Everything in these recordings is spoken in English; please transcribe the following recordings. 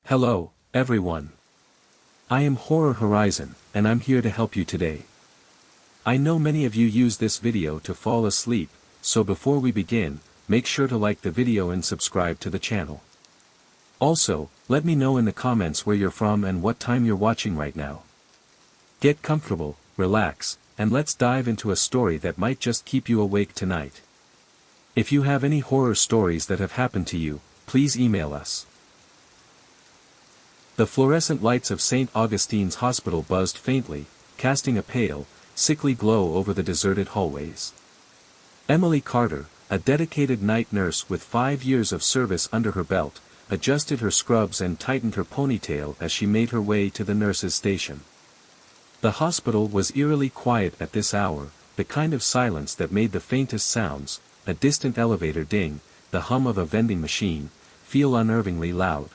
Hello, everyone. I am Horror Horizon, and I'm here to help you today. I know many of you use this video to fall asleep, so before we begin, make sure to like the video and subscribe to the channel. Also, let me know in the comments where you're from and what time you're watching right now. Get comfortable, relax, and let's dive into a story that might just keep you awake tonight. If you have any horror stories that have happened to you, please email us. The fluorescent lights of St. Augustine's Hospital buzzed faintly, casting a pale, sickly glow over the deserted hallways. Emily Carter, a dedicated night nurse with 5 years of service under her belt, adjusted her scrubs and tightened her ponytail as she made her way to the nurse's station. The hospital was eerily quiet at this hour, the kind of silence that made the faintest sounds, a distant elevator ding, the hum of a vending machine, feel unnervingly loud.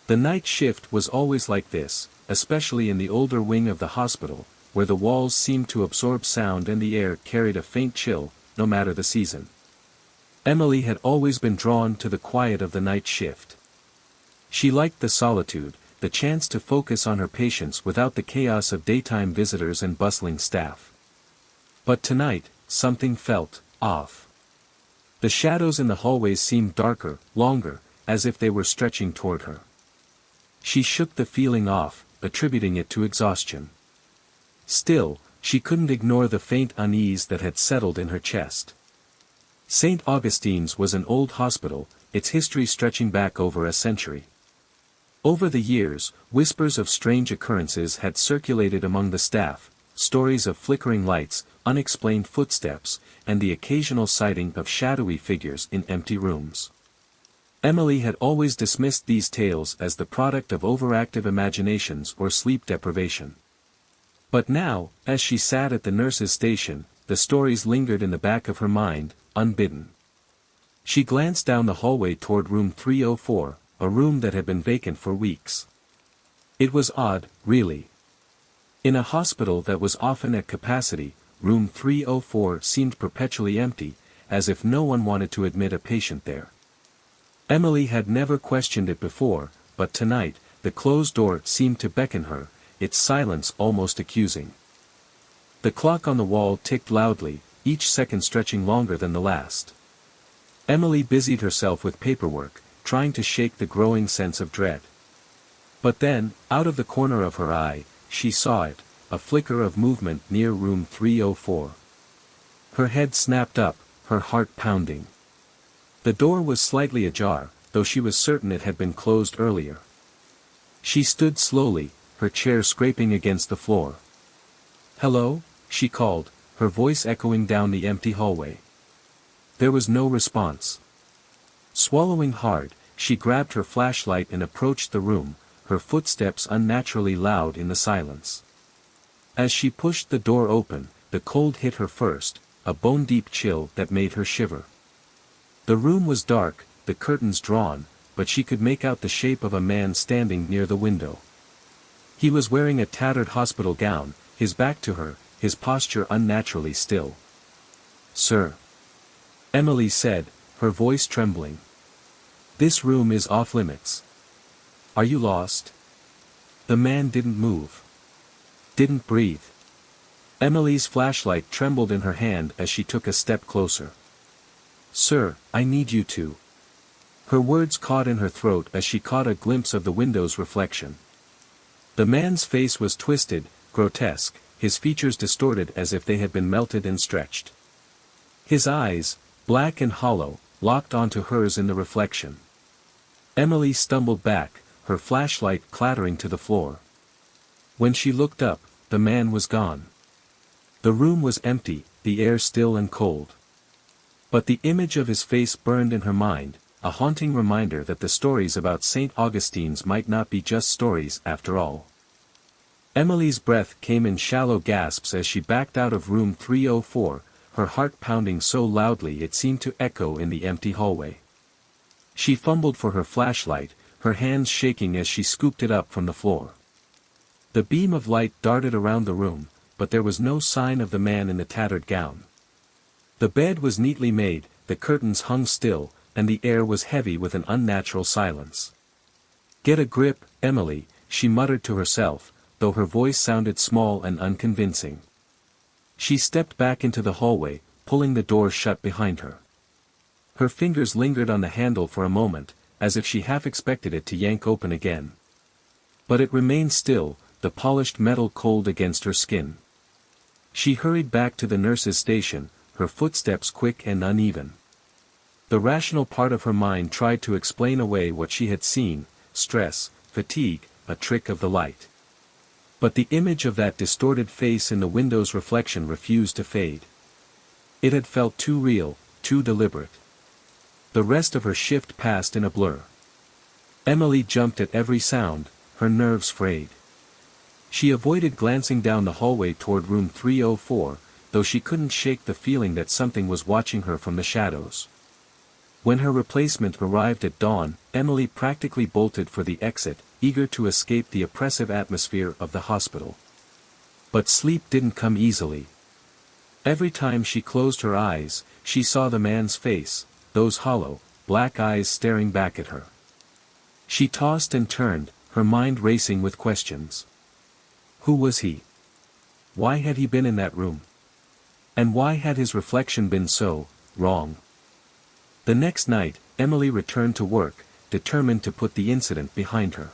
The night shift was always like this, especially in the older wing of the hospital, where the walls seemed to absorb sound and the air carried a faint chill, no matter the season. Emily had always been drawn to the quiet of the night shift. She liked the solitude, the chance to focus on her patients without the chaos of daytime visitors and bustling staff. But tonight, something felt off. The shadows in the hallways seemed darker, longer, as if they were stretching toward her. She shook the feeling off, attributing it to exhaustion. Still, she couldn't ignore the faint unease that had settled in her chest. St. Augustine's was an old hospital, its history stretching back over a century. Over the years, whispers of strange occurrences had circulated among the staff, stories of flickering lights, unexplained footsteps, and the occasional sighting of shadowy figures in empty rooms. Emily had always dismissed these tales as the product of overactive imaginations or sleep deprivation. But now, as she sat at the nurse's station, the stories lingered in the back of her mind, unbidden. She glanced down the hallway toward room 304, a room that had been vacant for weeks. It was odd, really. In a hospital that was often at capacity, room 304 seemed perpetually empty, as if no one wanted to admit a patient there. Emily had never questioned it before, but tonight, the closed door seemed to beckon her, its silence almost accusing. The clock on the wall ticked loudly, each second stretching longer than the last. Emily busied herself with paperwork, trying to shake the growing sense of dread. But then, out of the corner of her eye, she saw it, a flicker of movement near room 304. Her head snapped up, her heart pounding. The door was slightly ajar, though she was certain it had been closed earlier. She stood slowly, her chair scraping against the floor. "Hello?" she called, her voice echoing down the empty hallway. There was no response. Swallowing hard, she grabbed her flashlight and approached the room, her footsteps unnaturally loud in the silence. As she pushed the door open, the cold hit her first, a bone-deep chill that made her shiver. The room was dark, the curtains drawn, but she could make out the shape of a man standing near the window. He was wearing a tattered hospital gown, his back to her, his posture unnaturally still. "Sir," Emily said, her voice trembling. "This room is off limits. Are you lost?" The man didn't move. Didn't breathe. Emily's flashlight trembled in her hand as she took a step closer. "Sir, I need you to." Her words caught in her throat as she caught a glimpse of the window's reflection. The man's face was twisted, grotesque, his features distorted as if they had been melted and stretched. His eyes, black and hollow, locked onto hers in the reflection. Emily stumbled back, her flashlight clattering to the floor. When she looked up, the man was gone. The room was empty, the air still and cold. But the image of his face burned in her mind, a haunting reminder that the stories about St. Augustine's might not be just stories after all. Emily's breath came in shallow gasps as she backed out of room 304, her heart pounding so loudly it seemed to echo in the empty hallway. She fumbled for her flashlight, her hands shaking as she scooped it up from the floor. The beam of light darted around the room, but there was no sign of the man in the tattered gown. The bed was neatly made, the curtains hung still, and the air was heavy with an unnatural silence. Get a grip, Emily, she muttered to herself, though her voice sounded small and unconvincing. She stepped back into the hallway, pulling the door shut behind her. Her fingers lingered on the handle for a moment, as if she half expected it to yank open again. But it remained still, the polished metal cold against her skin. She hurried back to the nurse's station, her footsteps quick and uneven. The rational part of her mind tried to explain away what she had seen: stress, fatigue, a trick of the light. But the image of that distorted face in the window's reflection refused to fade. It had felt too real, too deliberate. The rest of her shift passed in a blur. Emily jumped at every sound, her nerves frayed. She avoided glancing down the hallway toward room 304, though she couldn't shake the feeling that something was watching her from the shadows. When her replacement arrived at dawn, Emily practically bolted for the exit, eager to escape the oppressive atmosphere of the hospital. But sleep didn't come easily. Every time she closed her eyes, she saw the man's face, those hollow, black eyes staring back at her. She tossed and turned, her mind racing with questions. Who was he? Why had he been in that room? And why had his reflection been so wrong? The next night, Emily returned to work, determined to put the incident behind her.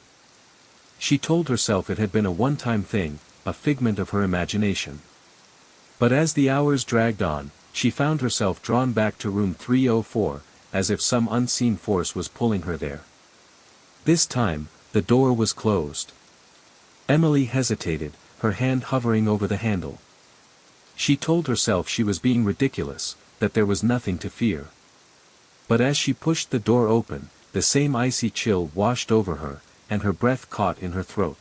She told herself it had been a one-time thing, a figment of her imagination. But as the hours dragged on, she found herself drawn back to room 304, as if some unseen force was pulling her there. This time, the door was closed. Emily hesitated, her hand hovering over the handle. She told herself she was being ridiculous, that there was nothing to fear. But as she pushed the door open, the same icy chill washed over her, and her breath caught in her throat.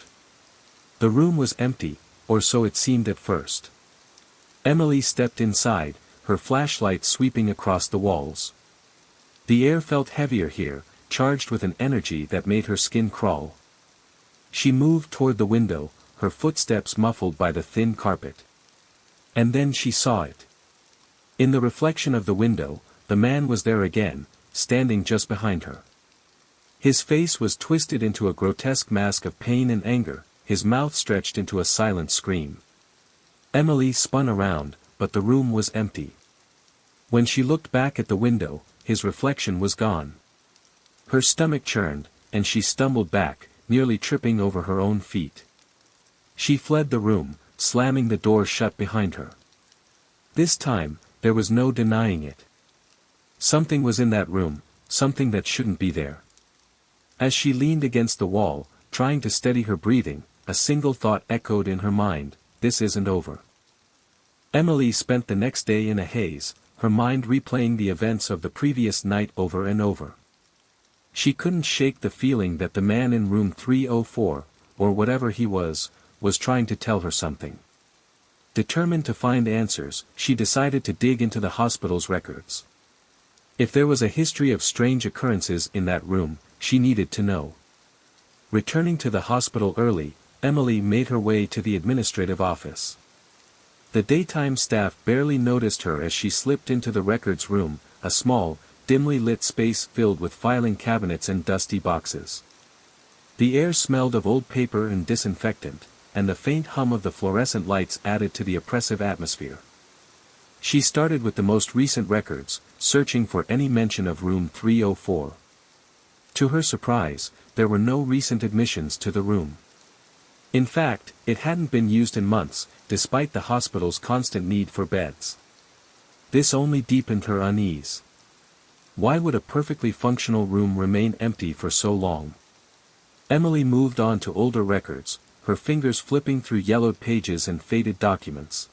The room was empty, or so it seemed at first. Emily stepped inside, her flashlight sweeping across the walls. The air felt heavier here, charged with an energy that made her skin crawl. She moved toward the window, her footsteps muffled by the thin carpet. And then she saw it. In the reflection of the window, the man was there again, standing just behind her. His face was twisted into a grotesque mask of pain and anger, his mouth stretched into a silent scream. Emily spun around, but the room was empty. When she looked back at the window, his reflection was gone. Her stomach churned, and she stumbled back, nearly tripping over her own feet. She fled the room, slamming the door shut behind her. This time, there was no denying it. Something was in that room, something that shouldn't be there. As she leaned against the wall, trying to steady her breathing, a single thought echoed in her mind: this isn't over. Emily spent the next day in a haze, her mind replaying the events of the previous night over and over. She couldn't shake the feeling that the man in room 304, or whatever he was trying to tell her something. Determined to find answers, she decided to dig into the hospital's records. If there was a history of strange occurrences in that room, she needed to know. Returning to the hospital early, Emily made her way to the administrative office. The daytime staff barely noticed her as she slipped into the records room, a small, dimly lit space filled with filing cabinets and dusty boxes. The air smelled of old paper and disinfectant, and the faint hum of the fluorescent lights added to the oppressive atmosphere. She started with the most recent records, searching for any mention of room 304. To her surprise, there were no recent admissions to the room. In fact, it hadn't been used in months, despite the hospital's constant need for beds. This only deepened her unease. Why would a perfectly functional room remain empty for so long? Emily moved on to older records, her fingers flipping through yellowed pages and faded documents.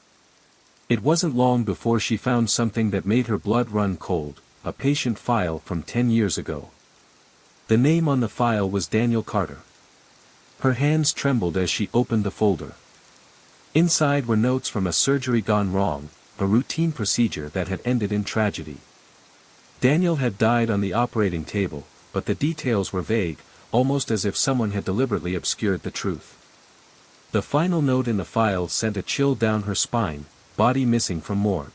It wasn't long before she found something that made her blood run cold, a patient file from 10 years ago. The name on the file was Daniel Carter. Her hands trembled as she opened the folder. Inside were notes from a surgery gone wrong, a routine procedure that had ended in tragedy. Daniel had died on the operating table, but the details were vague, almost as if someone had deliberately obscured the truth. The final note in the file sent a chill down her spine: body missing from morgue.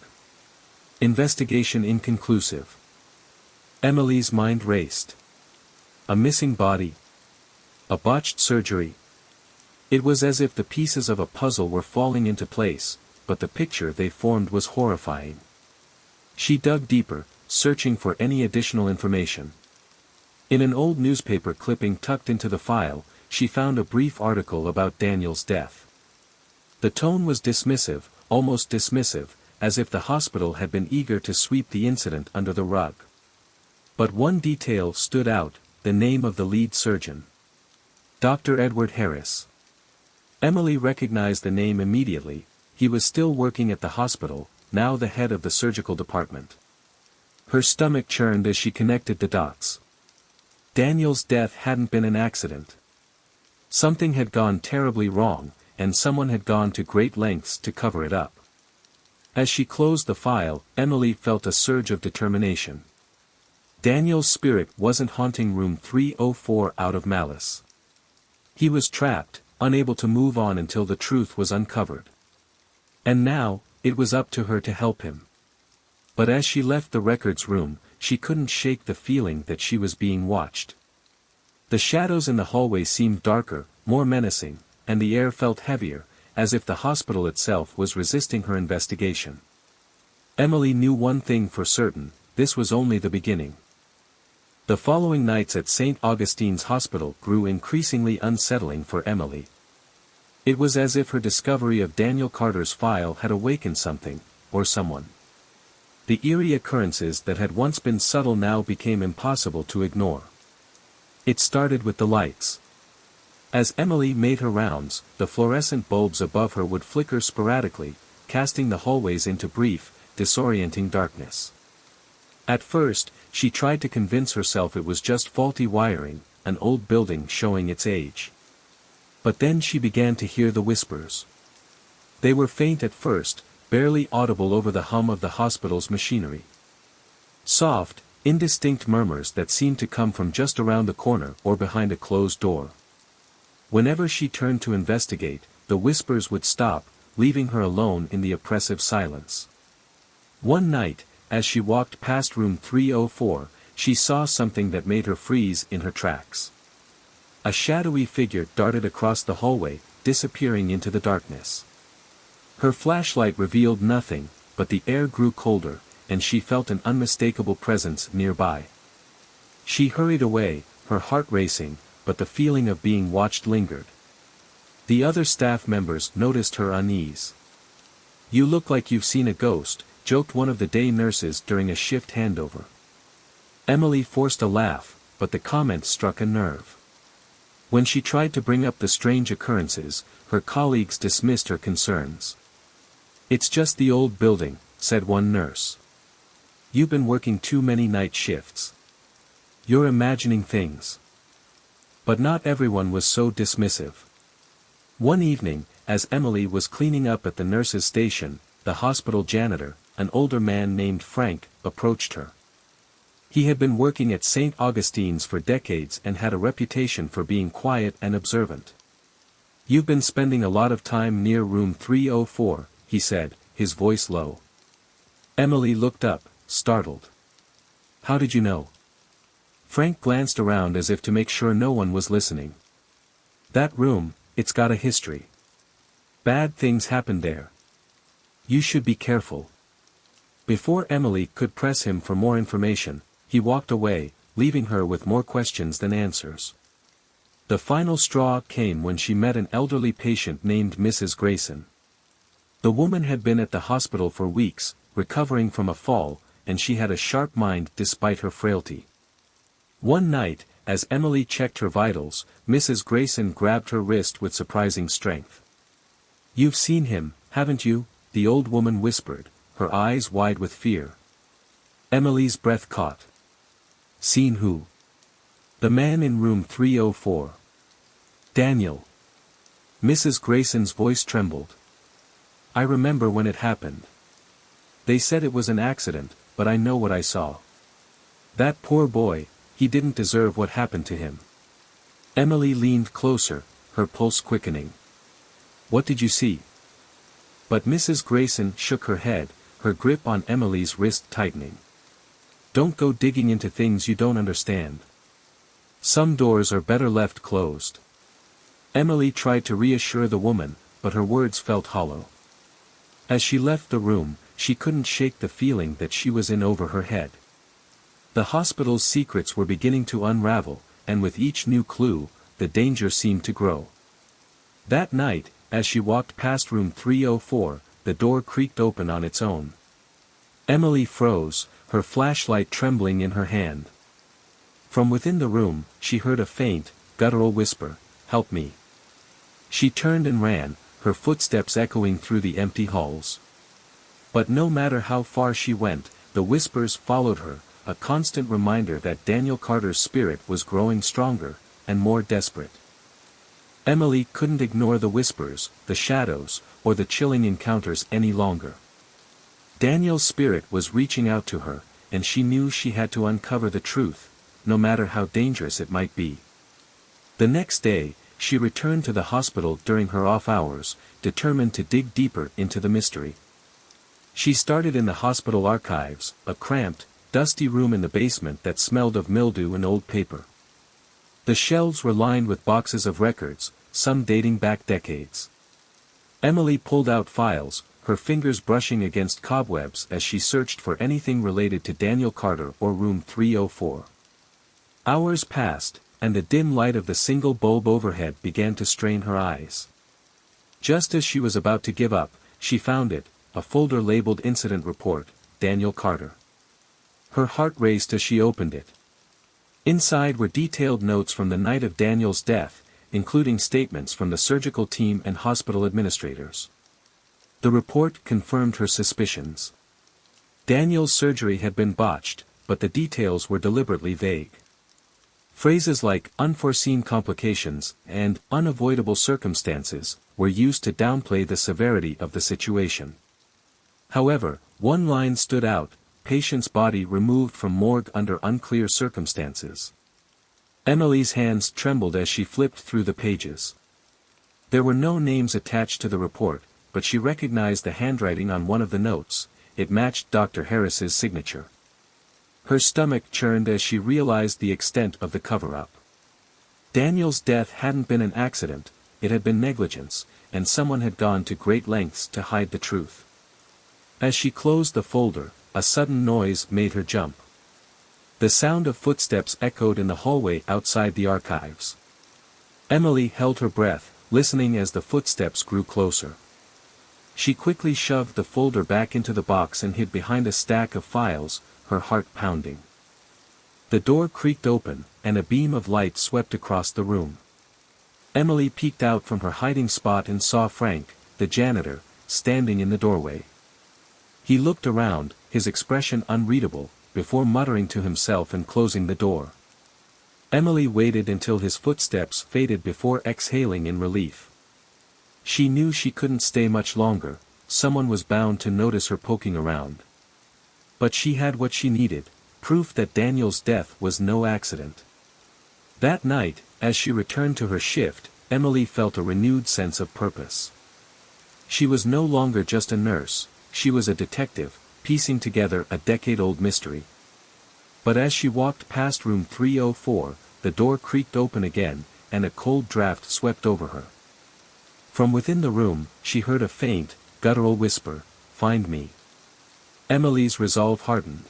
Investigation inconclusive. Emily's mind raced. A missing body? A botched surgery. It was as if the pieces of a puzzle were falling into place, but the picture they formed was horrifying. She dug deeper, searching for any additional information. In an old newspaper clipping tucked into the file, she found a brief article about Daniel's death. The tone was dismissive, almost dismissive, as if the hospital had been eager to sweep the incident under the rug. But one detail stood out, the name of the lead surgeon. Dr. Edward Harris. Emily recognized the name immediately. He was still working at the hospital, now the head of the surgical department. Her stomach churned as she connected the dots. Daniel's death hadn't been an accident. Something had gone terribly wrong, and someone had gone to great lengths to cover it up. As she closed the file, Emily felt a surge of determination. Daniel's spirit wasn't haunting room 304 out of malice. He was trapped, unable to move on until the truth was uncovered. And now, it was up to her to help him. But as she left the records room, she couldn't shake the feeling that she was being watched. The shadows in the hallway seemed darker, more menacing, and the air felt heavier, as if the hospital itself was resisting her investigation. Emily knew one thing for certain: this was only the beginning. The following nights at St. Augustine's Hospital grew increasingly unsettling for Emily. It was as if her discovery of Daniel Carter's file had awakened something, or someone. The eerie occurrences that had once been subtle now became impossible to ignore. It started with the lights. As Emily made her rounds, the fluorescent bulbs above her would flicker sporadically, casting the hallways into brief, disorienting darkness. At first, she tried to convince herself it was just faulty wiring, an old building showing its age. But then she began to hear the whispers. They were faint at first, barely audible over the hum of the hospital's machinery. Soft, indistinct murmurs that seemed to come from just around the corner or behind a closed door. Whenever she turned to investigate, the whispers would stop, leaving her alone in the oppressive silence. One night, as she walked past room 304, she saw something that made her freeze in her tracks. A shadowy figure darted across the hallway, disappearing into the darkness. Her flashlight revealed nothing, but the air grew colder, and she felt an unmistakable presence nearby. She hurried away, her heart racing, but the feeling of being watched lingered. The other staff members noticed her unease. "You look like you've seen a ghost," joked one of the day nurses during a shift handover. Emily forced a laugh, but the comment struck a nerve. When she tried to bring up the strange occurrences, her colleagues dismissed her concerns. "It's just the old building," said one nurse. "You've been working too many night shifts. You're imagining things." But not everyone was so dismissive. One evening, as Emily was cleaning up at the nurses' station, the hospital janitor, an older man named Frank, approached her. He had been working at St. Augustine's for decades and had a reputation for being quiet and observant. "You've been spending a lot of time near room 304, he said, his voice low. Emily looked up, startled. "How did you know?" Frank glanced around as if to make sure no one was listening. "That room, it's got a history. Bad things happened there. You should be careful." Before Emily could press him for more information, he walked away, leaving her with more questions than answers. The final straw came when she met an elderly patient named Mrs. Grayson. The woman had been at the hospital for weeks, recovering from a fall, and she had a sharp mind despite her frailty. One night, as Emily checked her vitals, Mrs. Grayson grabbed her wrist with surprising strength. "You've seen him, haven't you?" the old woman whispered, her eyes wide with fear. Emily's breath caught. "Seen who?" "The man in room 304. Daniel." Mrs. Grayson's voice trembled. "I remember when it happened. They said it was an accident, but I know what I saw. That poor boy, he didn't deserve what happened to him." Emily leaned closer, her pulse quickening. "What did you see?" But Mrs. Grayson shook her head, her grip on Emily's wrist tightening. "Don't go digging into things you don't understand. Some doors are better left closed. Emily tried to reassure the woman, but her words felt hollow. As she left the room, she couldn't shake the feeling that she was in over her head. The hospital's secrets were beginning to unravel, and with each new clue, the danger seemed to grow. That night, as she walked past room 304, the door creaked open on its own. Emily froze, her flashlight trembling in her hand. From within the room, she heard a faint, guttural whisper, "Help me." She turned and ran, her footsteps echoing through the empty halls. But no matter how far she went, the whispers followed her, a constant reminder that Daniel Carter's spirit was growing stronger, and more desperate. Emily couldn't ignore the whispers, the shadows, or the chilling encounters any longer. Daniel's spirit was reaching out to her, and she knew she had to uncover the truth, no matter how dangerous it might be. The next day, she returned to the hospital during her off hours, determined to dig deeper into the mystery. She started in the hospital archives, a cramped, dusty room in the basement that smelled of mildew and old paper. The shelves were lined with boxes of records, some dating back decades. Emily pulled out files, her fingers brushing against cobwebs as she searched for anything related to Daniel Carter or room 304. Hours passed, and the dim light of the single bulb overhead began to strain her eyes. Just as she was about to give up, she found it, a folder labeled Incident Report, Daniel Carter. Her heart raced as she opened it. Inside were detailed notes from the night of Daniel's death, including statements from the surgical team and hospital administrators. The report confirmed her suspicions. Daniel's surgery had been botched, but the details were deliberately vague. Phrases like unforeseen complications and unavoidable circumstances were used to downplay the severity of the situation. However, one line stood out, patient's body removed from morgue under unclear circumstances. Emily's hands trembled as she flipped through the pages. There were no names attached to the report, but she recognized the handwriting on one of the notes. It matched Dr. Harris's signature. Her stomach churned as she realized the extent of the cover-up. Daniel's death hadn't been an accident, it had been negligence, and someone had gone to great lengths to hide the truth. As she closed the folder, a sudden noise made her jump. The sound of footsteps echoed in the hallway outside the archives. Emily held her breath, listening as the footsteps grew closer. She quickly shoved the folder back into the box and hid behind a stack of files, her heart pounding. The door creaked open, and a beam of light swept across the room. Emily peeked out from her hiding spot and saw Frank, the janitor, standing in the doorway. He looked around, his expression unreadable, before muttering to himself and closing the door. Emily waited until his footsteps faded before exhaling in relief. She knew she couldn't stay much longer, someone was bound to notice her poking around. But she had what she needed, proof that Daniel's death was no accident. That night, as she returned to her shift, Emily felt a renewed sense of purpose. She was no longer just a nurse, she was a detective, piecing together a decade-old mystery. But as she walked past room 304, the door creaked open again, and a cold draft swept over her. From within the room, she heard a faint, guttural whisper, "Find me." Emily's resolve hardened.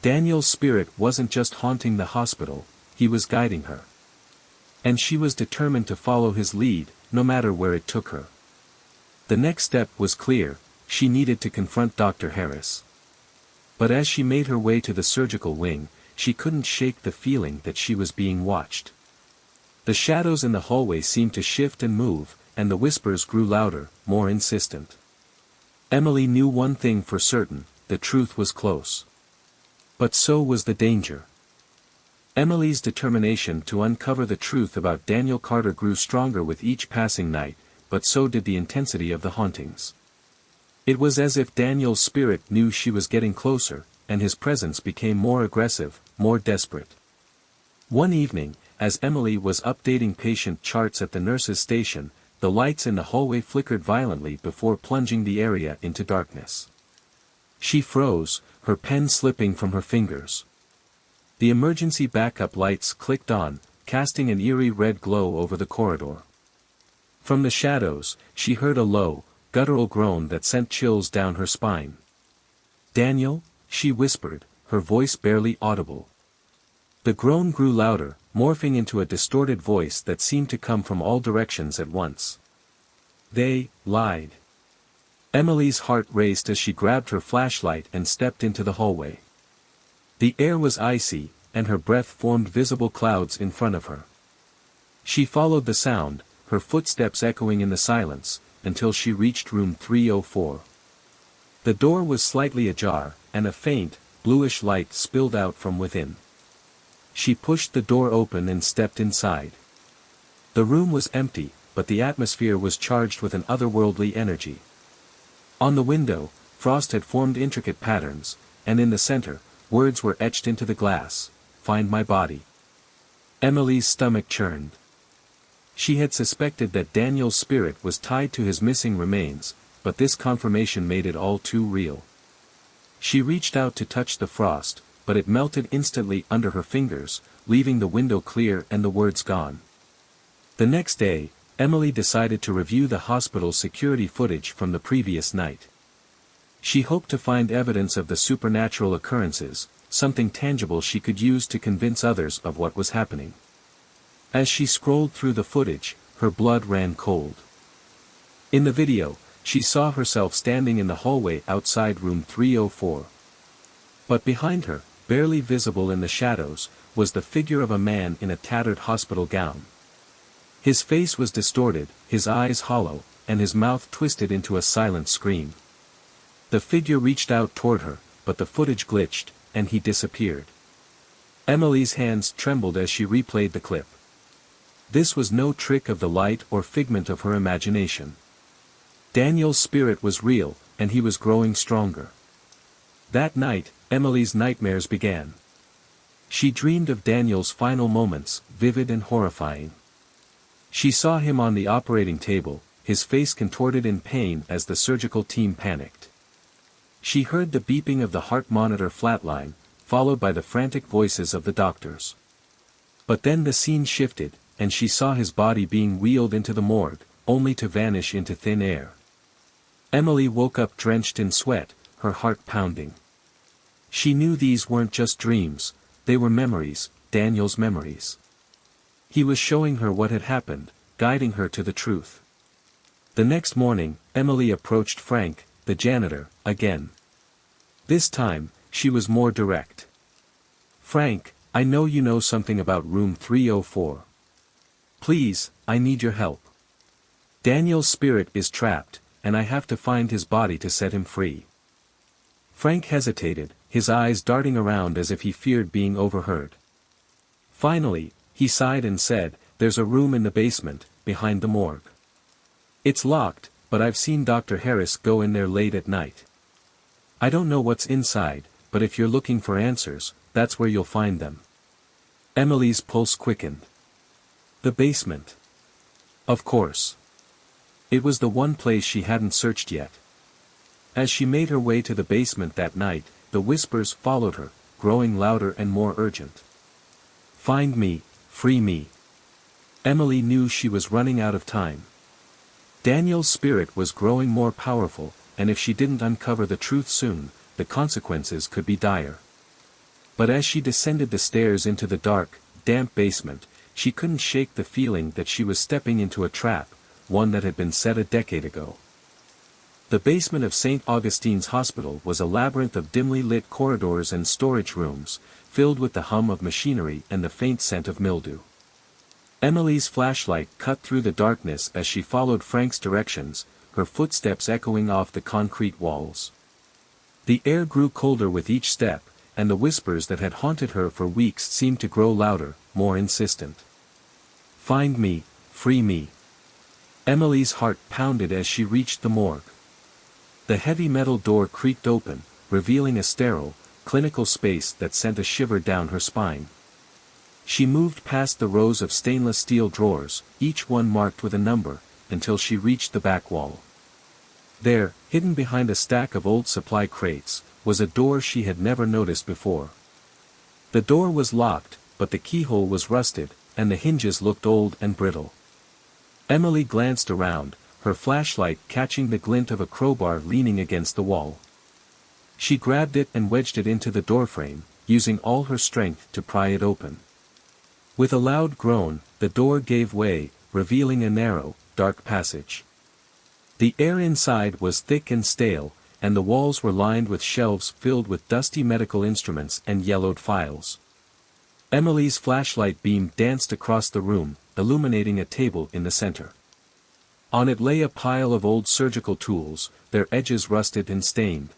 Daniel's spirit wasn't just haunting the hospital, he was guiding her. And she was determined to follow his lead, no matter where it took her. The next step was clear, she needed to confront Dr. Harris. But as she made her way to the surgical wing, she couldn't shake the feeling that she was being watched. The shadows in the hallway seemed to shift and move, and the whispers grew louder, more insistent. Emily knew one thing for certain, the truth was close. But so was the danger. Emily's determination to uncover the truth about Daniel Carter grew stronger with each passing night, but so did the intensity of the hauntings. It was as if Daniel's spirit knew she was getting closer, and his presence became more aggressive, more desperate. One evening, as Emily was updating patient charts at the nurse's station, the lights in the hallway flickered violently before plunging the area into darkness. She froze, her pen slipping from her fingers. The emergency backup lights clicked on, casting an eerie red glow over the corridor. From the shadows, she heard a low, guttural groan that sent chills down her spine. "Daniel?" she whispered, her voice barely audible. The groan grew louder, morphing into a distorted voice that seemed to come from all directions at once. They lied. Emily's heart raced as she grabbed her flashlight and stepped into the hallway. The air was icy, and her breath formed visible clouds in front of her. She followed the sound, her footsteps echoing in the silence, until she reached room 304. The door was slightly ajar, and a faint, bluish light spilled out from within. She pushed the door open and stepped inside. The room was empty, but the atmosphere was charged with an otherworldly energy. On the window, frost had formed intricate patterns, and in the center, words were etched into the glass, "Find my body." Emily's stomach churned. She had suspected that Daniel's spirit was tied to his missing remains, but this confirmation made it all too real. She reached out to touch the frost, but it melted instantly under her fingers, leaving the window clear and the words gone. The next day, Emily decided to review the hospital's security footage from the previous night. She hoped to find evidence of the supernatural occurrences, something tangible she could use to convince others of what was happening. As she scrolled through the footage, her blood ran cold. In the video, she saw herself standing in the hallway outside room 304. But behind her, barely visible in the shadows, was the figure of a man in a tattered hospital gown. His face was distorted, his eyes hollow, and his mouth twisted into a silent scream. The figure reached out toward her, but the footage glitched, and he disappeared. Emily's hands trembled as she replayed the clip. This was no trick of the light or figment of her imagination. Daniel's spirit was real, and he was growing stronger. That night, Emily's nightmares began. She dreamed of Daniel's final moments, vivid and horrifying. She saw him on the operating table, his face contorted in pain as the surgical team panicked. She heard the beeping of the heart monitor flatline, followed by the frantic voices of the doctors. But then the scene shifted, and she saw his body being wheeled into the morgue, only to vanish into thin air. Emily woke up drenched in sweat, her heart pounding. She knew these weren't just dreams, they were memories, Daniel's memories. He was showing her what had happened, guiding her to the truth. The next morning, Emily approached Frank, the janitor, again. This time, she was more direct. "Frank, I know you know something about room 304. Please, I need your help. Daniel's spirit is trapped, and I have to find his body to set him free." Frank hesitated, his eyes darting around as if he feared being overheard. Finally, he sighed and said, "There's a room in the basement, behind the morgue. It's locked, but I've seen Dr. Harris go in there late at night. I don't know what's inside, but if you're looking for answers, that's where you'll find them." Emily's pulse quickened. The basement. Of course. It was the one place she hadn't searched yet. As she made her way to the basement that night, the whispers followed her, growing louder and more urgent. "Find me, free me." Emily knew she was running out of time. Daniel's spirit was growing more powerful, and if she didn't uncover the truth soon, the consequences could be dire. But as she descended the stairs into the dark, damp basement, she couldn't shake the feeling that she was stepping into a trap, one that had been set a decade ago. The basement of St. Augustine's Hospital was a labyrinth of dimly lit corridors and storage rooms, filled with the hum of machinery and the faint scent of mildew. Emily's flashlight cut through the darkness as she followed Frank's directions, her footsteps echoing off the concrete walls. The air grew colder with each step, and the whispers that had haunted her for weeks seemed to grow louder, more insistent. "Find me, free me." Emily's heart pounded as she reached the morgue. The heavy metal door creaked open, revealing a sterile, clinical space that sent a shiver down her spine. She moved past the rows of stainless steel drawers, each one marked with a number, until she reached the back wall. There, hidden behind a stack of old supply crates, was a door she had never noticed before. The door was locked, but the keyhole was rusted, and the hinges looked old and brittle. Emily glanced around, her flashlight catching the glint of a crowbar leaning against the wall. She grabbed it and wedged it into the doorframe, using all her strength to pry it open. With a loud groan, the door gave way, revealing a narrow, dark passage. The air inside was thick and stale, and the walls were lined with shelves filled with dusty medical instruments and yellowed files. Emily's flashlight beam danced across the room, illuminating a table in the center. On it lay a pile of old surgical tools, their edges rusted and stained.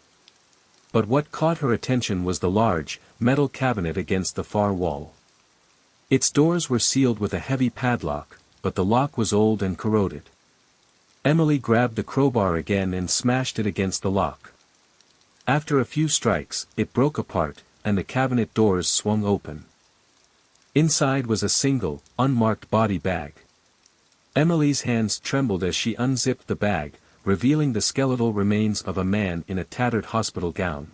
But what caught her attention was the large, metal cabinet against the far wall. Its doors were sealed with a heavy padlock, but the lock was old and corroded. Emily grabbed the crowbar again and smashed it against the lock. After a few strikes, it broke apart, and the cabinet doors swung open. Inside was a single, unmarked body bag. Emily's hands trembled as she unzipped the bag, revealing the skeletal remains of a man in a tattered hospital gown.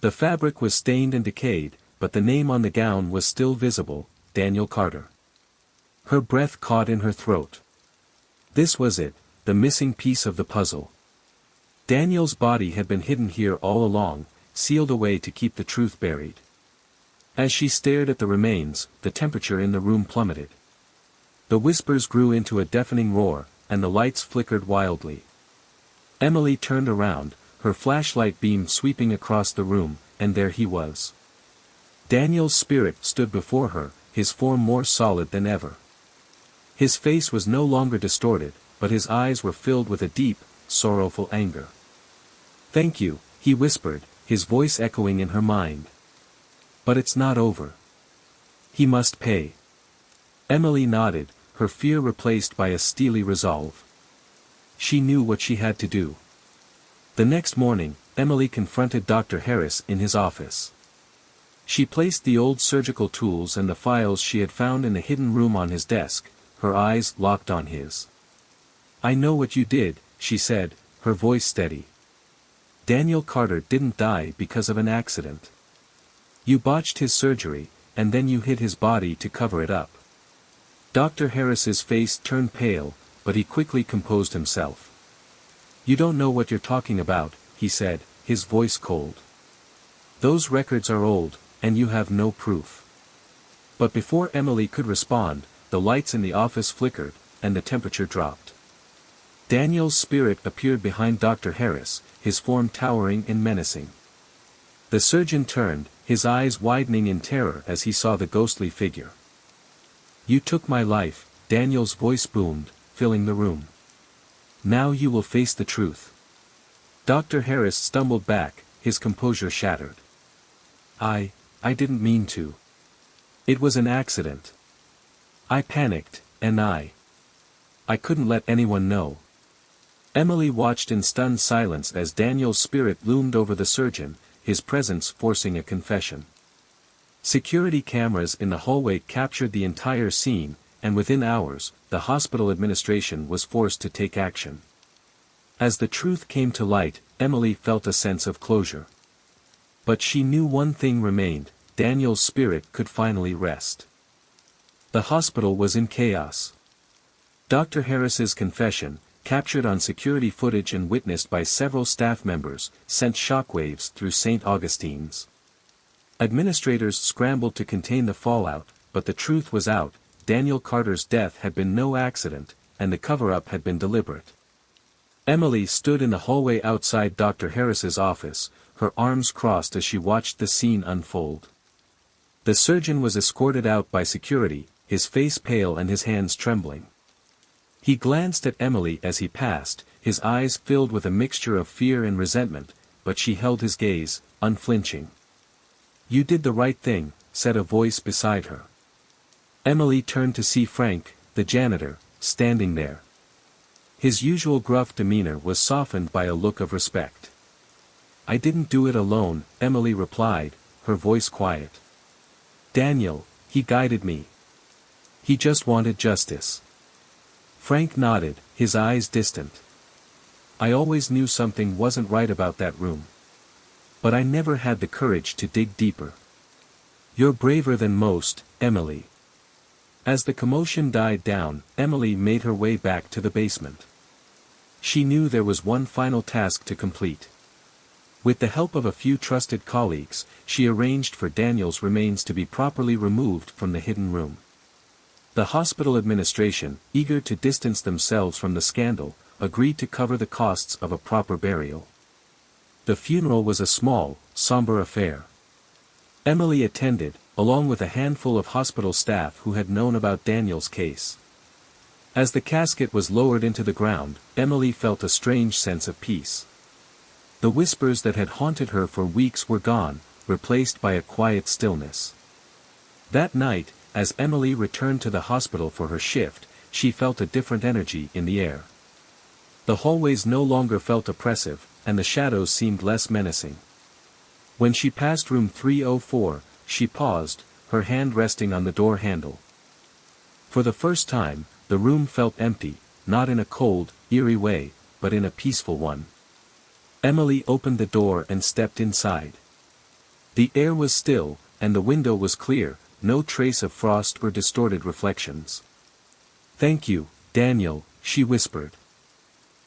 The fabric was stained and decayed, but the name on the gown was still visible, Daniel Carter. Her breath caught in her throat. This was it, the missing piece of the puzzle. Daniel's body had been hidden here all along, sealed away to keep the truth buried. As she stared at the remains, the temperature in the room plummeted. The whispers grew into a deafening roar, and the lights flickered wildly. Emily turned around, her flashlight beam sweeping across the room, and there he was. Daniel's spirit stood before her, his form more solid than ever. His face was no longer distorted, but his eyes were filled with a deep, sorrowful anger. "Thank you," he whispered, his voice echoing in her mind. "But it's not over. He must pay." Emily nodded, her fear replaced by a steely resolve. She knew what she had to do. The next morning, Emily confronted Dr. Harris in his office. She placed the old surgical tools and the files she had found in the hidden room on his desk, her eyes locked on his. "I know what you did," she said, her voice steady. "Daniel Carter didn't die because of an accident. You botched his surgery, and then you hid his body to cover it up." Dr. Harris's face turned pale, but he quickly composed himself. "You don't know what you're talking about," he said, his voice cold. "Those records are old, and you have no proof." But before Emily could respond, the lights in the office flickered, and the temperature dropped. Daniel's spirit appeared behind Dr. Harris, his form towering and menacing. The surgeon turned, his eyes widening in terror as he saw the ghostly figure. "You took my life," Daniel's voice boomed, filling the room. "Now you will face the truth." Dr. Harris stumbled back, his composure shattered. I didn't mean to. It was an accident. I panicked, and I couldn't let anyone know." Emily watched in stunned silence as Daniel's spirit loomed over the surgeon, his presence forcing a confession. Security cameras in the hallway captured the entire scene, and within hours, the hospital administration was forced to take action. As the truth came to light, Emily felt a sense of closure. But she knew one thing remained: Daniel's spirit could finally rest. The hospital was in chaos. Dr. Harris's confession, captured on security footage and witnessed by several staff members, sent shockwaves through St. Augustine's. Administrators scrambled to contain the fallout, but the truth was out: Daniel Carter's death had been no accident, and the cover-up had been deliberate. Emily stood in the hallway outside Dr. Harris's office, her arms crossed as she watched the scene unfold. The surgeon was escorted out by security, his face pale and his hands trembling. He glanced at Emily as he passed, his eyes filled with a mixture of fear and resentment, but she held his gaze, unflinching. "You did the right thing," said a voice beside her. Emily turned to see Frank, the janitor, standing there. His usual gruff demeanor was softened by a look of respect. "I didn't do it alone," Emily replied, her voice quiet. "Daniel, he guided me. He just wanted justice." Frank nodded, his eyes distant. "I always knew something wasn't right about that room. But I never had the courage to dig deeper." You're braver than most, Emily. As the commotion died down, Emily made her way back to the basement. She knew there was one final task to complete. With the help of a few trusted colleagues, she arranged for Daniel's remains to be properly removed from the hidden room. The hospital administration, eager to distance themselves from the scandal, agreed to cover the costs of a proper burial. The funeral was a small, somber affair. Emily attended, along with a handful of hospital staff who had known about Daniel's case. As the casket was lowered into the ground, Emily felt a strange sense of peace. The whispers that had haunted her for weeks were gone, replaced by a quiet stillness. That night, as Emily returned to the hospital for her shift, she felt a different energy in the air. The hallways no longer felt oppressive, and the shadows seemed less menacing. When she passed room 304, she paused, her hand resting on the door handle. For the first time, the room felt empty, not in a cold, eerie way, but in a peaceful one. Emily opened the door and stepped inside. The air was still, and the window was clear, no trace of frost or distorted reflections. "Thank you, Daniel," she whispered.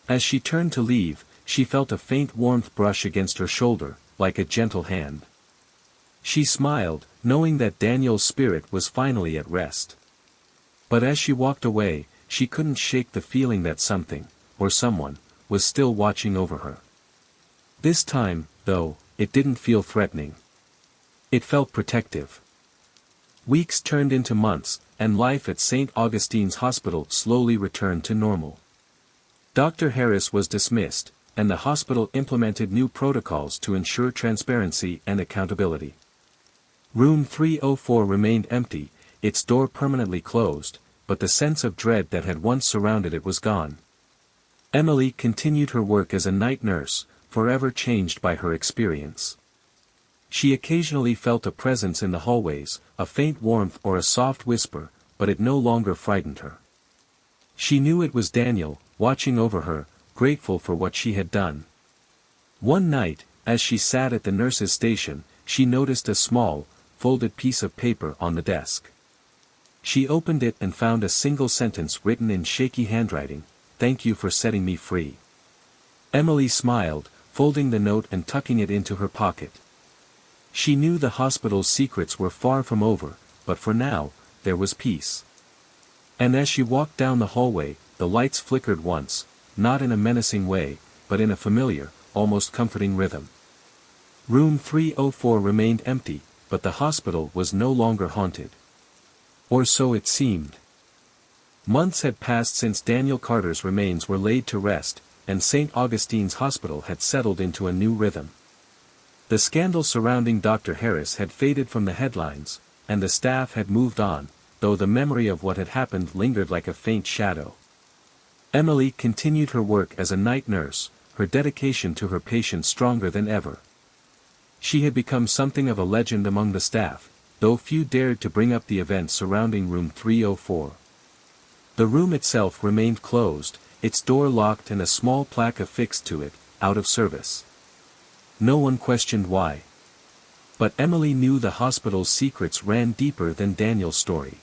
As she turned to leave, she felt a faint warmth brush against her shoulder, like a gentle hand. She smiled, knowing that Daniel's spirit was finally at rest. But as she walked away, she couldn't shake the feeling that something, or someone, was still watching over her. This time, though, it didn't feel threatening. It felt protective. Weeks turned into months, and life at St. Augustine's Hospital slowly returned to normal. Dr. Harris was dismissed, and the hospital implemented new protocols to ensure transparency and accountability. Room 304 remained empty, its door permanently closed, but the sense of dread that had once surrounded it was gone. Emily continued her work as a night nurse, forever changed by her experience. She occasionally felt a presence in the hallways, a faint warmth or a soft whisper, but it no longer frightened her. She knew it was Daniel, watching over her, grateful for what she had done. One night, as she sat at the nurse's station, she noticed a small, folded piece of paper on the desk. She opened it and found a single sentence written in shaky handwriting, "Thank you for setting me free." Emily smiled, folding the note and tucking it into her pocket. She knew the hospital's secrets were far from over, but for now, there was peace. And as she walked down the hallway, the lights flickered once, not in a menacing way, but in a familiar, almost comforting rhythm. Room 304 remained empty, but the hospital was no longer haunted. Or so it seemed. Months had passed since Daniel Carter's remains were laid to rest, and St. Augustine's Hospital had settled into a new rhythm. The scandal surrounding Dr. Harris had faded from the headlines, and the staff had moved on, though the memory of what had happened lingered like a faint shadow. Emily continued her work as a night nurse, her dedication to her patients stronger than ever. She had become something of a legend among the staff, though few dared to bring up the events surrounding room 304. The room itself remained closed, its door locked and a small plaque affixed to it, "Out of service." No one questioned why. But Emily knew the hospital's secrets ran deeper than Daniel's story.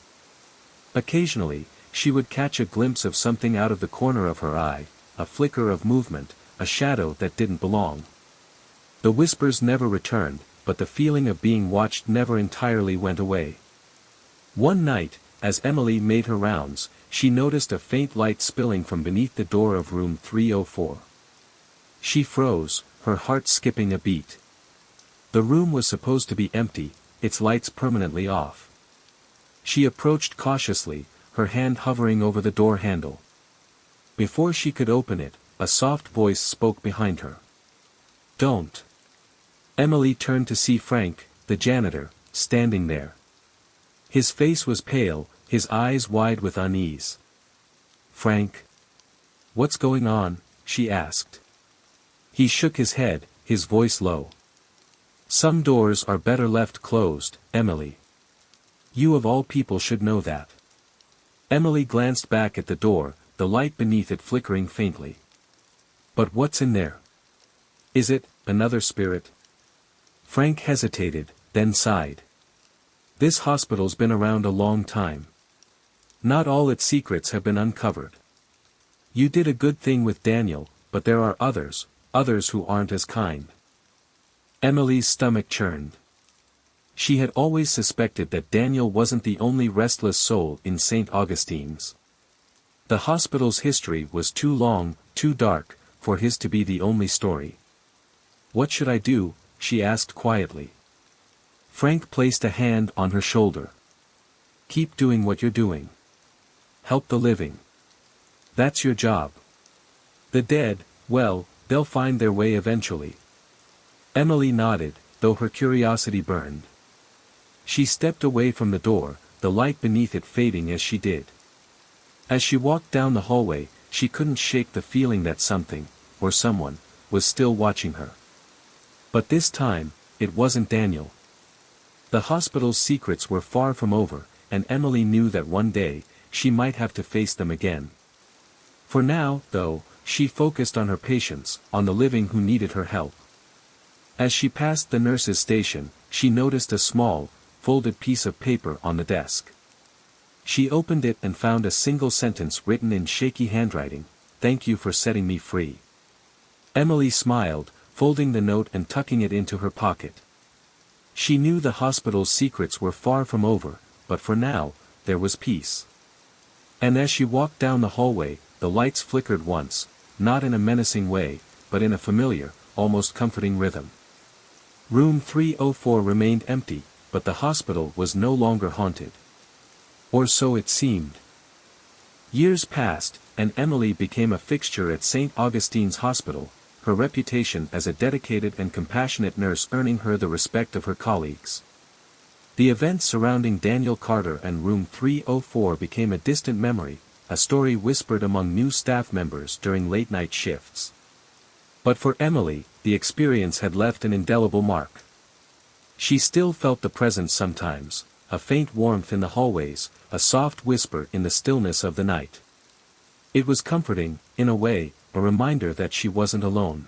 Occasionally, she would catch a glimpse of something out of the corner of her eye, a flicker of movement, a shadow that didn't belong. The whispers never returned, but the feeling of being watched never entirely went away. One night, as Emily made her rounds, she noticed a faint light spilling from beneath the door of room 304. She froze, her heart skipping a beat. The room was supposed to be empty, its lights permanently off. She approached cautiously, her hand hovering over the door handle. Before she could open it, a soft voice spoke behind her. "Don't." Emily turned to see Frank, the janitor, standing there. His face was pale, his eyes wide with unease. "Frank? What's going on?" she asked. He shook his head, his voice low. "Some doors are better left closed, Emily. You of all people should know that." Emily glanced back at the door, the light beneath it flickering faintly. "But what's in there? Is it another spirit?" Frank hesitated, then sighed. This hospital's been around a long time. Not all its secrets have been uncovered. You did a good thing with Daniel, but there are others who aren't as kind. Emily's stomach churned. She had always suspected that Daniel wasn't the only restless soul in St. Augustine's. The hospital's history was too long, too dark, for his to be the only story. "What should I do?" she asked quietly. Frank placed a hand on her shoulder. "Keep doing what you're doing. Help the living. That's your job. The dead, well, they'll find their way eventually." Emily nodded, though her curiosity burned. She stepped away from the door, the light beneath it fading as she did. As she walked down the hallway, she couldn't shake the feeling that something, or someone, was still watching her. But this time, it wasn't Daniel. The hospital's secrets were far from over, and Emily knew that one day, she might have to face them again. For now, though, she focused on her patients, on the living who needed her help. As she passed the nurse's station, she noticed a small, folded piece of paper on the desk. She opened it and found a single sentence written in shaky handwriting: "Thank you for setting me free." Emily smiled, folding the note and tucking it into her pocket. She knew the hospital's secrets were far from over, but for now, there was peace. And as she walked down the hallway, the lights flickered once, not in a menacing way, but in a familiar, almost comforting rhythm. Room 304 remained empty, but the hospital was no longer haunted. Or so it seemed. Years passed, and Emily became a fixture at St. Augustine's Hospital, her reputation as a dedicated and compassionate nurse earning her the respect of her colleagues. The events surrounding Daniel Carter and Room 304 became a distant memory, a story whispered among new staff members during late-night shifts. But for Emily, the experience had left an indelible mark. She still felt the presence sometimes, a faint warmth in the hallways, a soft whisper in the stillness of the night. It was comforting, in a way, a reminder that she wasn't alone.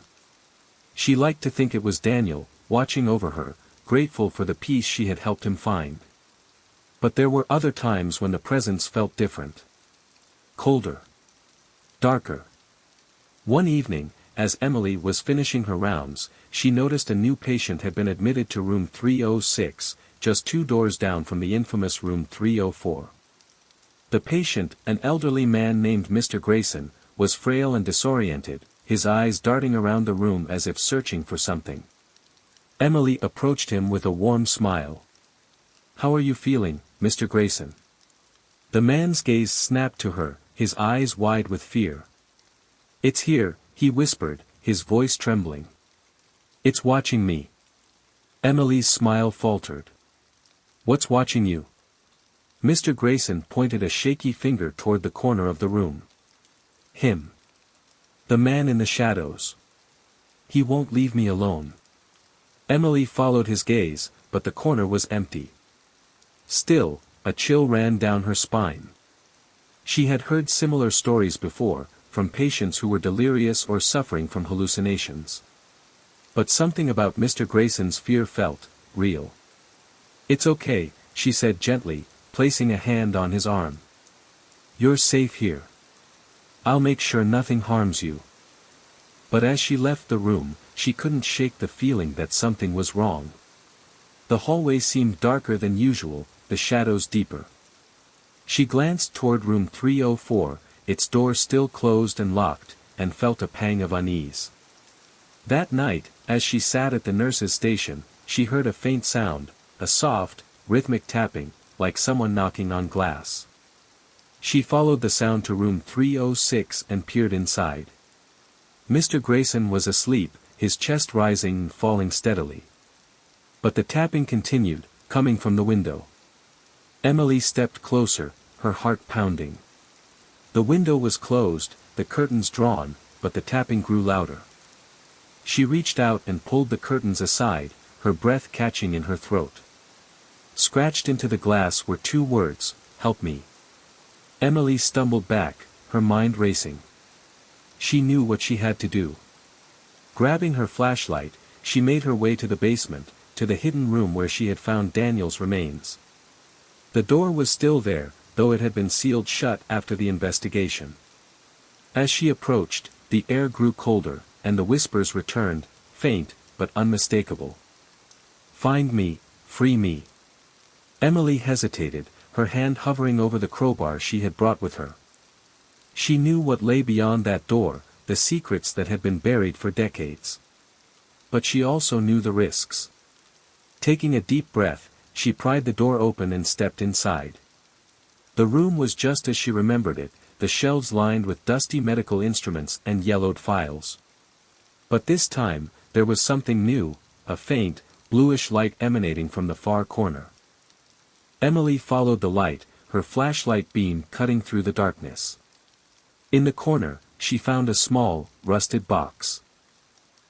She liked to think it was Daniel, watching over her, grateful for the peace she had helped him find. But there were other times when the presence felt different. Colder. Darker. One evening, as Emily was finishing her rounds, she noticed a new patient had been admitted to room 306, just 2 doors down from the infamous room 304. The patient, an elderly man named Mr. Grayson, was frail and disoriented, his eyes darting around the room as if searching for something. Emily approached him with a warm smile. "How are you feeling, Mr. Grayson?" The man's gaze snapped to her, his eyes wide with fear. "It's here," he whispered, his voice trembling. "It's watching me." Emily's smile faltered. "What's watching you?" Mr. Grayson pointed a shaky finger toward the corner of the room. "Him. The man in the shadows. He won't leave me alone." Emily followed his gaze, but the corner was empty. Still, a chill ran down her spine. She had heard similar stories before, from patients who were delirious or suffering from hallucinations. But something about Mr. Grayson's fear felt real. "It's okay," she said gently, placing a hand on his arm. "You're safe here. I'll make sure nothing harms you." But as she left the room, she couldn't shake the feeling that something was wrong. The hallway seemed darker than usual, the shadows deeper. She glanced toward room 304, its door still closed and locked, and felt a pang of unease. That night, as she sat at the nurse's station, she heard a faint sound, a soft, rhythmic tapping, like someone knocking on glass. She followed the sound to room 306 and peered inside. Mr. Grayson was asleep, his chest rising and falling steadily. But the tapping continued, coming from the window. Emily stepped closer, her heart pounding. The window was closed, the curtains drawn, but the tapping grew louder. She reached out and pulled the curtains aside, her breath catching in her throat. Scratched into the glass were 2 words, "Help me." Emily stumbled back, her mind racing. She knew what she had to do. Grabbing her flashlight, she made her way to the basement, to the hidden room where she had found Daniel's remains. The door was still there, though it had been sealed shut after the investigation. As she approached, the air grew colder, and the whispers returned, faint, but unmistakable. "Find me, free me." Emily hesitated, her hand hovering over the crowbar she had brought with her. She knew what lay beyond that door, the secrets that had been buried for decades. But she also knew the risks. Taking a deep breath, she pried the door open and stepped inside. The room was just as she remembered it, the shelves lined with dusty medical instruments and yellowed files. But this time, there was something new, a faint, bluish light emanating from the far corner. Emily followed the light, her flashlight beam cutting through the darkness. In the corner, she found a small, rusted box.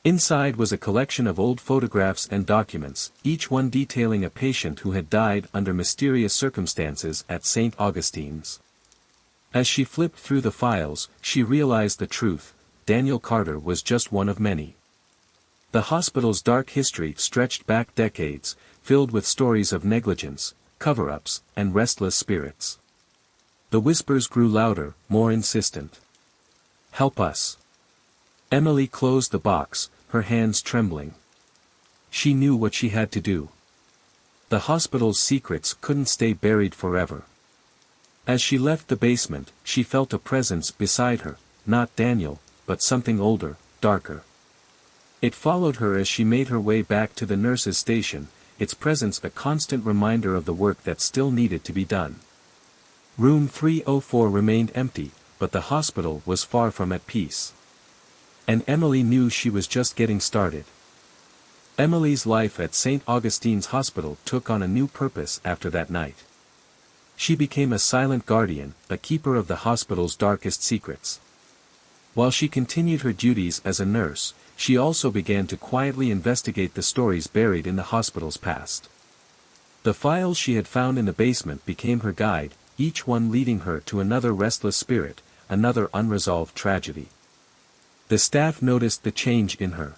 Inside was a collection of old photographs and documents, each one detailing a patient who had died under mysterious circumstances at St. Augustine's. As she flipped through the files, she realized the truth: Daniel Carter was just one of many. The hospital's dark history stretched back decades, filled with stories of negligence, cover-ups, and restless spirits. The whispers grew louder, more insistent. "Help us." Emily closed the box, her hands trembling. She knew what she had to do. The hospital's secrets couldn't stay buried forever. As she left the basement, she felt a presence beside her, not Daniel, but something older, darker. It followed her as she made her way back to the nurse's station, its presence a constant reminder of the work that still needed to be done. Room 304 remained empty, but the hospital was far from at peace. And Emily knew she was just getting started. Emily's life at St. Augustine's Hospital took on a new purpose after that night. She became a silent guardian, a keeper of the hospital's darkest secrets. While she continued her duties as a nurse, she also began to quietly investigate the stories buried in the hospital's past. The files she had found in the basement became her guide, each one leading her to another restless spirit, another unresolved tragedy. The staff noticed the change in her.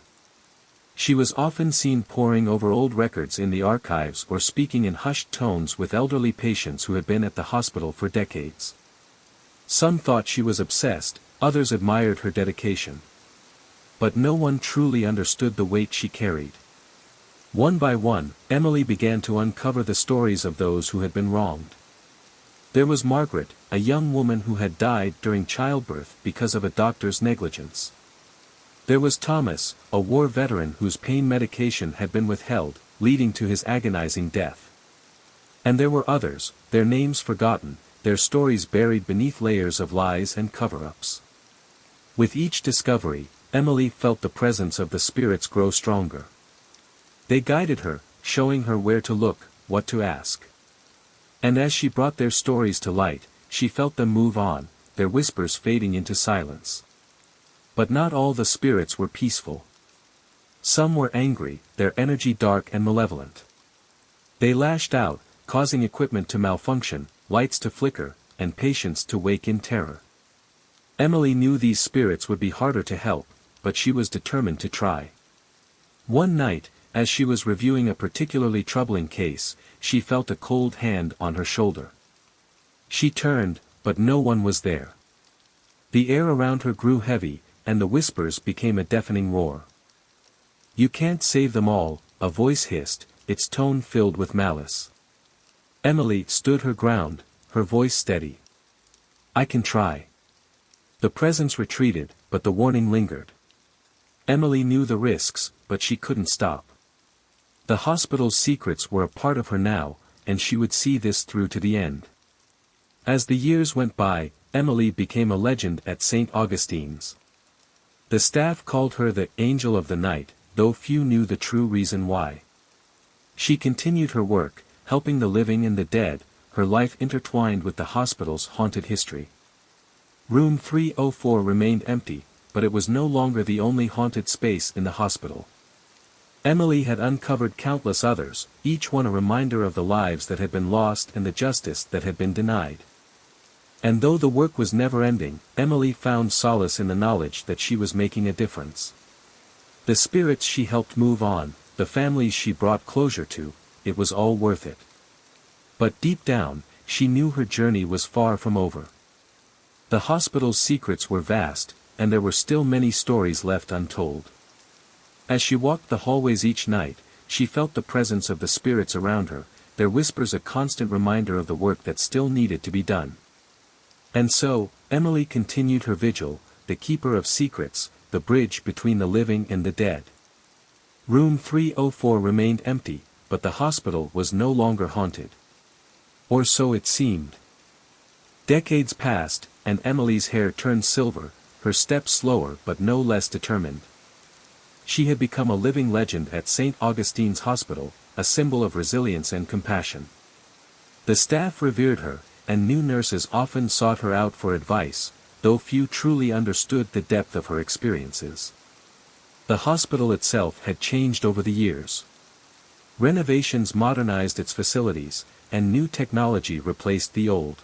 She was often seen poring over old records in the archives or speaking in hushed tones with elderly patients who had been at the hospital for decades. Some thought she was obsessed, others admired her dedication. But no one truly understood the weight she carried. One by one, Emily began to uncover the stories of those who had been wronged. There was Margaret, a young woman who had died during childbirth because of a doctor's negligence. There was Thomas, a war veteran whose pain medication had been withheld, leading to his agonizing death. And there were others, their names forgotten, their stories buried beneath layers of lies and cover-ups. With each discovery, Emily felt the presence of the spirits grow stronger. They guided her, showing her where to look, what to ask. And as she brought their stories to light, she felt them move on, their whispers fading into silence. But not all the spirits were peaceful. Some were angry, their energy dark and malevolent. They lashed out, causing equipment to malfunction, lights to flicker, and patients to wake in terror. Emily knew these spirits would be harder to help, but she was determined to try. One night, as she was reviewing a particularly troubling case, she felt a cold hand on her shoulder. She turned, but no one was there. The air around her grew heavy, and the whispers became a deafening roar. "You can't save them all," a voice hissed, its tone filled with malice. Emily stood her ground, her voice steady. "I can try." The presence retreated, but the warning lingered. Emily knew the risks, but she couldn't stop. The hospital's secrets were a part of her now, and she would see this through to the end. As the years went by, Emily became a legend at St. Augustine's. The staff called her the Angel of the Night, though few knew the true reason why. She continued her work, helping the living and the dead, her life intertwined with the hospital's haunted history. Room 304 remained empty, but it was no longer the only haunted space in the hospital. Emily had uncovered countless others, each one a reminder of the lives that had been lost and the justice that had been denied. And though the work was never-ending, Emily found solace in the knowledge that she was making a difference. The spirits she helped move on, the families she brought closure to, it was all worth it. But deep down, she knew her journey was far from over. The hospital's secrets were vast, and there were still many stories left untold. As she walked the hallways each night, she felt the presence of the spirits around her, their whispers a constant reminder of the work that still needed to be done. And so, Emily continued her vigil, the keeper of secrets, the bridge between the living and the dead. Room 304 remained empty, but the hospital was no longer haunted. Or so it seemed. Decades passed, and Emily's hair turned silver, her steps slower but no less determined. She had become a living legend at St. Augustine's Hospital, a symbol of resilience and compassion. The staff revered her, and new nurses often sought her out for advice, though few truly understood the depth of her experiences. The hospital itself had changed over the years. Renovations modernized its facilities, and new technology replaced the old.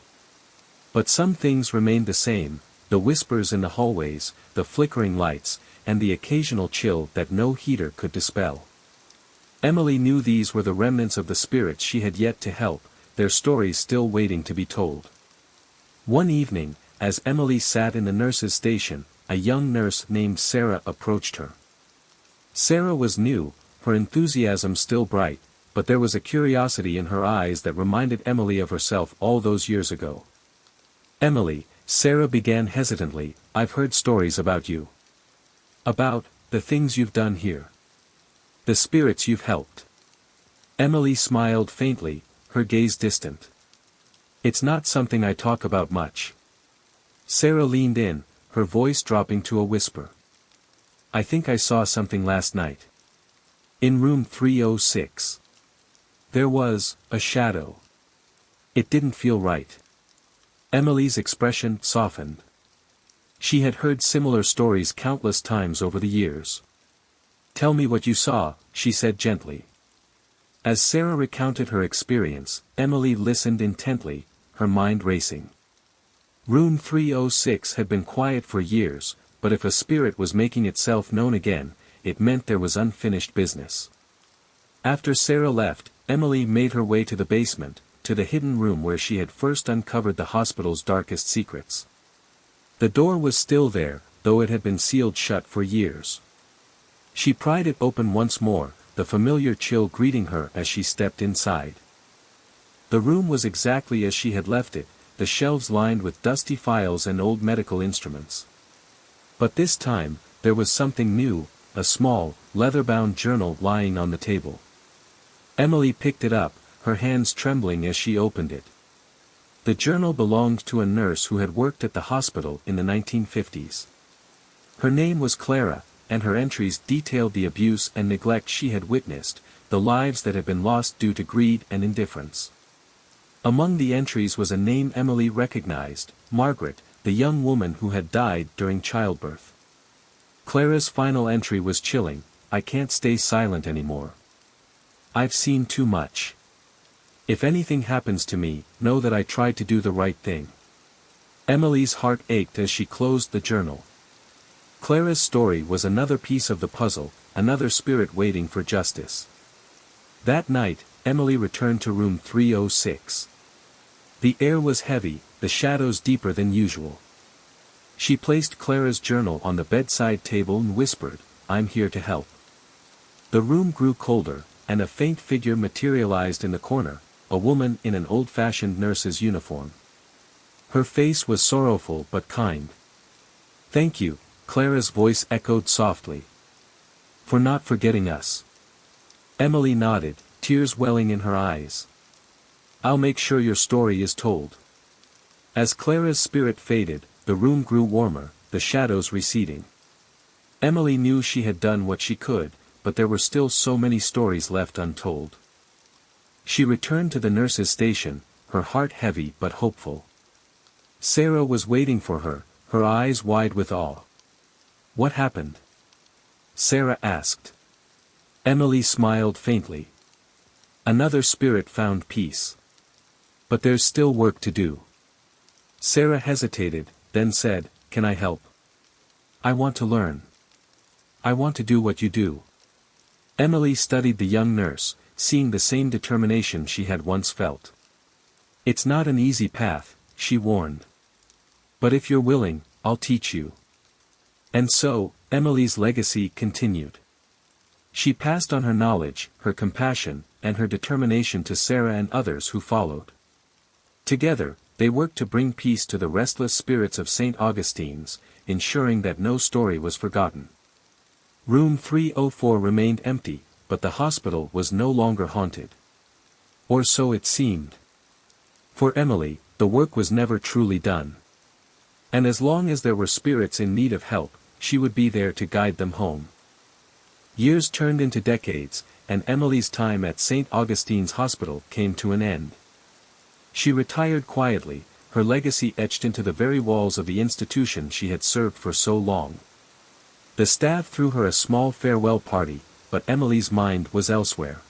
But some things remained the same, the whispers in the hallways, the flickering lights, and the occasional chill that no heater could dispel. Emily knew these were the remnants of the spirits she had yet to help, their stories still waiting to be told. One evening, as Emily sat in the nurse's station, a young nurse named Sarah approached her. Sarah was new, her enthusiasm still bright, but there was a curiosity in her eyes that reminded Emily of herself all those years ago. "Emily," Sarah began hesitantly, "I've heard stories about you. About the things you've done here. The spirits you've helped." Emily smiled faintly, her gaze distant. "It's not something I talk about much." Sarah leaned in, her voice dropping to a whisper. "I think I saw something last night. In room 306. There was a shadow. It didn't feel right." Emily's expression softened. She had heard similar stories countless times over the years. "Tell me what you saw," she said gently. As Sarah recounted her experience, Emily listened intently, her mind racing. Room 306 had been quiet for years, but if a spirit was making itself known again, it meant there was unfinished business. After Sarah left, Emily made her way to the basement, to the hidden room where she had first uncovered the hospital's darkest secrets. The door was still there, though it had been sealed shut for years. She pried it open once more, the familiar chill greeting her as she stepped inside. The room was exactly as she had left it, the shelves lined with dusty files and old medical instruments. But this time, there was something new, a small, leather-bound journal lying on the table. Emily picked it up, her hands trembling as she opened it. The journal belonged to a nurse who had worked at the hospital in the 1950s. Her name was Clara, and her entries detailed the abuse and neglect she had witnessed, the lives that had been lost due to greed and indifference. Among the entries was a name Emily recognized, Margaret, the young woman who had died during childbirth. Clara's final entry was chilling, "I can't stay silent anymore. I've seen too much. If anything happens to me, know that I tried to do the right thing." Emily's heart ached as she closed the journal. Clara's story was another piece of the puzzle, another spirit waiting for justice. That night, Emily returned to room 306. The air was heavy, the shadows deeper than usual. She placed Clara's journal on the bedside table and whispered, "I'm here to help." The room grew colder, and a faint figure materialized in the corner, a woman in an old-fashioned nurse's uniform. Her face was sorrowful but kind. "Thank you," Clara's voice echoed softly. "For not forgetting us." Emily nodded, tears welling in her eyes. "I'll make sure your story is told." As Clara's spirit faded, the room grew warmer, the shadows receding. Emily knew she had done what she could, but there were still so many stories left untold. She returned to the nurse's station, her heart heavy but hopeful. Sarah was waiting for her, her eyes wide with awe. "What happened?" Sarah asked. Emily smiled faintly. "Another spirit found peace. But there's still work to do." Sarah hesitated, then said, "Can I help? I want to learn. I want to do what you do." Emily studied the young nurse, seeing the same determination she had once felt. It's not an easy path, she warned. But if you're willing, I'll teach you. And so, Emily's legacy continued. She passed on her knowledge, her compassion, and her determination to Sarah and others who followed. Together, they worked to bring peace to the restless spirits of St. Augustine's, ensuring that no story was forgotten. Room 304 remained empty, but the hospital was no longer haunted. Or so it seemed. For Emily, the work was never truly done. And as long as there were spirits in need of help, she would be there to guide them home. Years turned into decades, and Emily's time at St. Augustine's Hospital came to an end. She retired quietly, her legacy etched into the very walls of the institution she had served for so long. The staff threw her a small farewell party, but Emily's mind was elsewhere.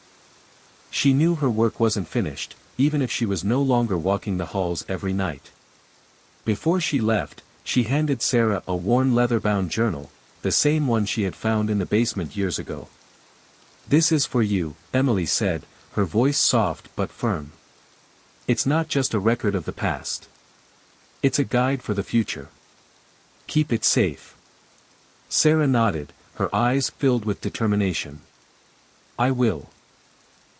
She knew her work wasn't finished, even if she was no longer walking the halls every night. Before she left, she handed Sarah a worn leather-bound journal, the same one she had found in the basement years ago. "This is for you," Emily said, her voice soft but firm. "It's not just a record of the past. It's a guide for the future. Keep it safe." Sarah nodded, her eyes filled with determination. "I will.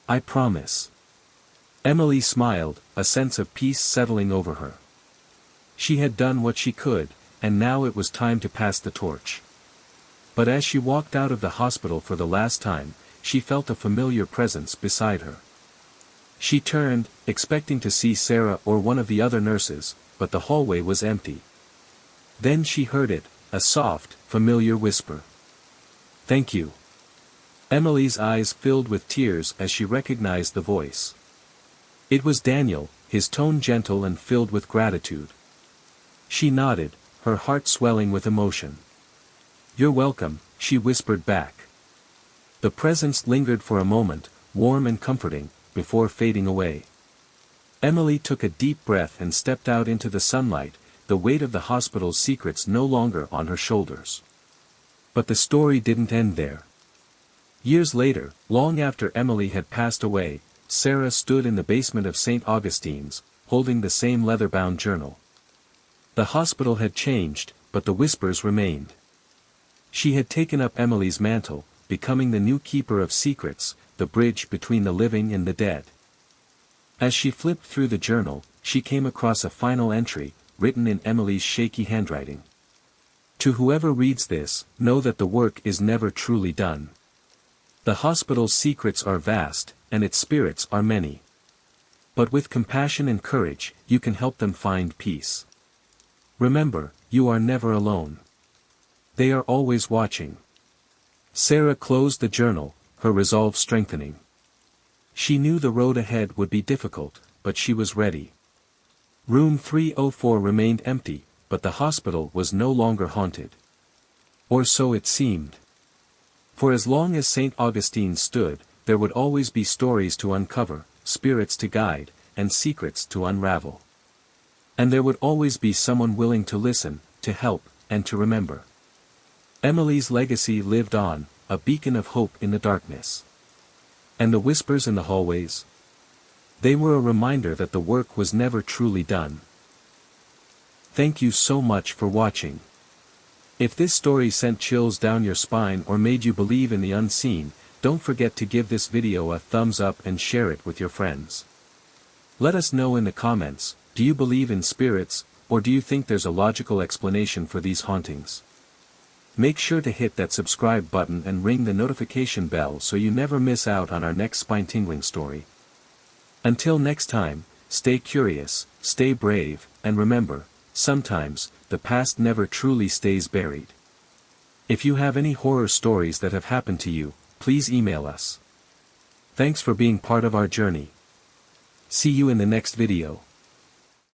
I promise." Emily smiled, a sense of peace settling over her. She had done what she could, and now it was time to pass the torch. But as she walked out of the hospital for the last time, she felt a familiar presence beside her. She turned, expecting to see Sarah or one of the other nurses, but the hallway was empty. Then she heard it, a soft, familiar whisper. "Thank you." Emily's eyes filled with tears as she recognized the voice. It was Daniel, his tone gentle and filled with gratitude. She nodded, her heart swelling with emotion. "You're welcome," she whispered back. The presence lingered for a moment, warm and comforting, before fading away. Emily took a deep breath and stepped out into the sunlight, the weight of the hospital's secrets no longer on her shoulders. But the story didn't end there. Years later, long after Emily had passed away, Sarah stood in the basement of St. Augustine's, holding the same leather-bound journal. The hospital had changed, but the whispers remained. She had taken up Emily's mantle, becoming the new keeper of secrets, the bridge between the living and the dead. As she flipped through the journal, she came across a final entry, written in Emily's shaky handwriting. "To whoever reads this, know that the work is never truly done. The hospital's secrets are vast, and its spirits are many. But with compassion and courage, you can help them find peace. Remember, you are never alone. They are always watching." Sarah closed the journal, her resolve strengthening. She knew the road ahead would be difficult, but she was ready. Room 304 remained empty, but the hospital was no longer haunted. Or so it seemed. For as long as St. Augustine stood, there would always be stories to uncover, spirits to guide, and secrets to unravel. And there would always be someone willing to listen, to help, and to remember. Emily's legacy lived on, a beacon of hope in the darkness. And the whispers in the hallways? They were a reminder that the work was never truly done. Thank you so much for watching. If this story sent chills down your spine or made you believe in the unseen, don't forget to give this video a thumbs up and share it with your friends. Let us know in the comments, do you believe in spirits, or do you think there's a logical explanation for these hauntings? Make sure to hit that subscribe button and ring the notification bell so you never miss out on our next spine-tingling story. Until next time, stay curious, stay brave, and remember, sometimes, the past never truly stays buried. If you have any horror stories that have happened to you, please email us. Thanks for being part of our journey. See you in the next video.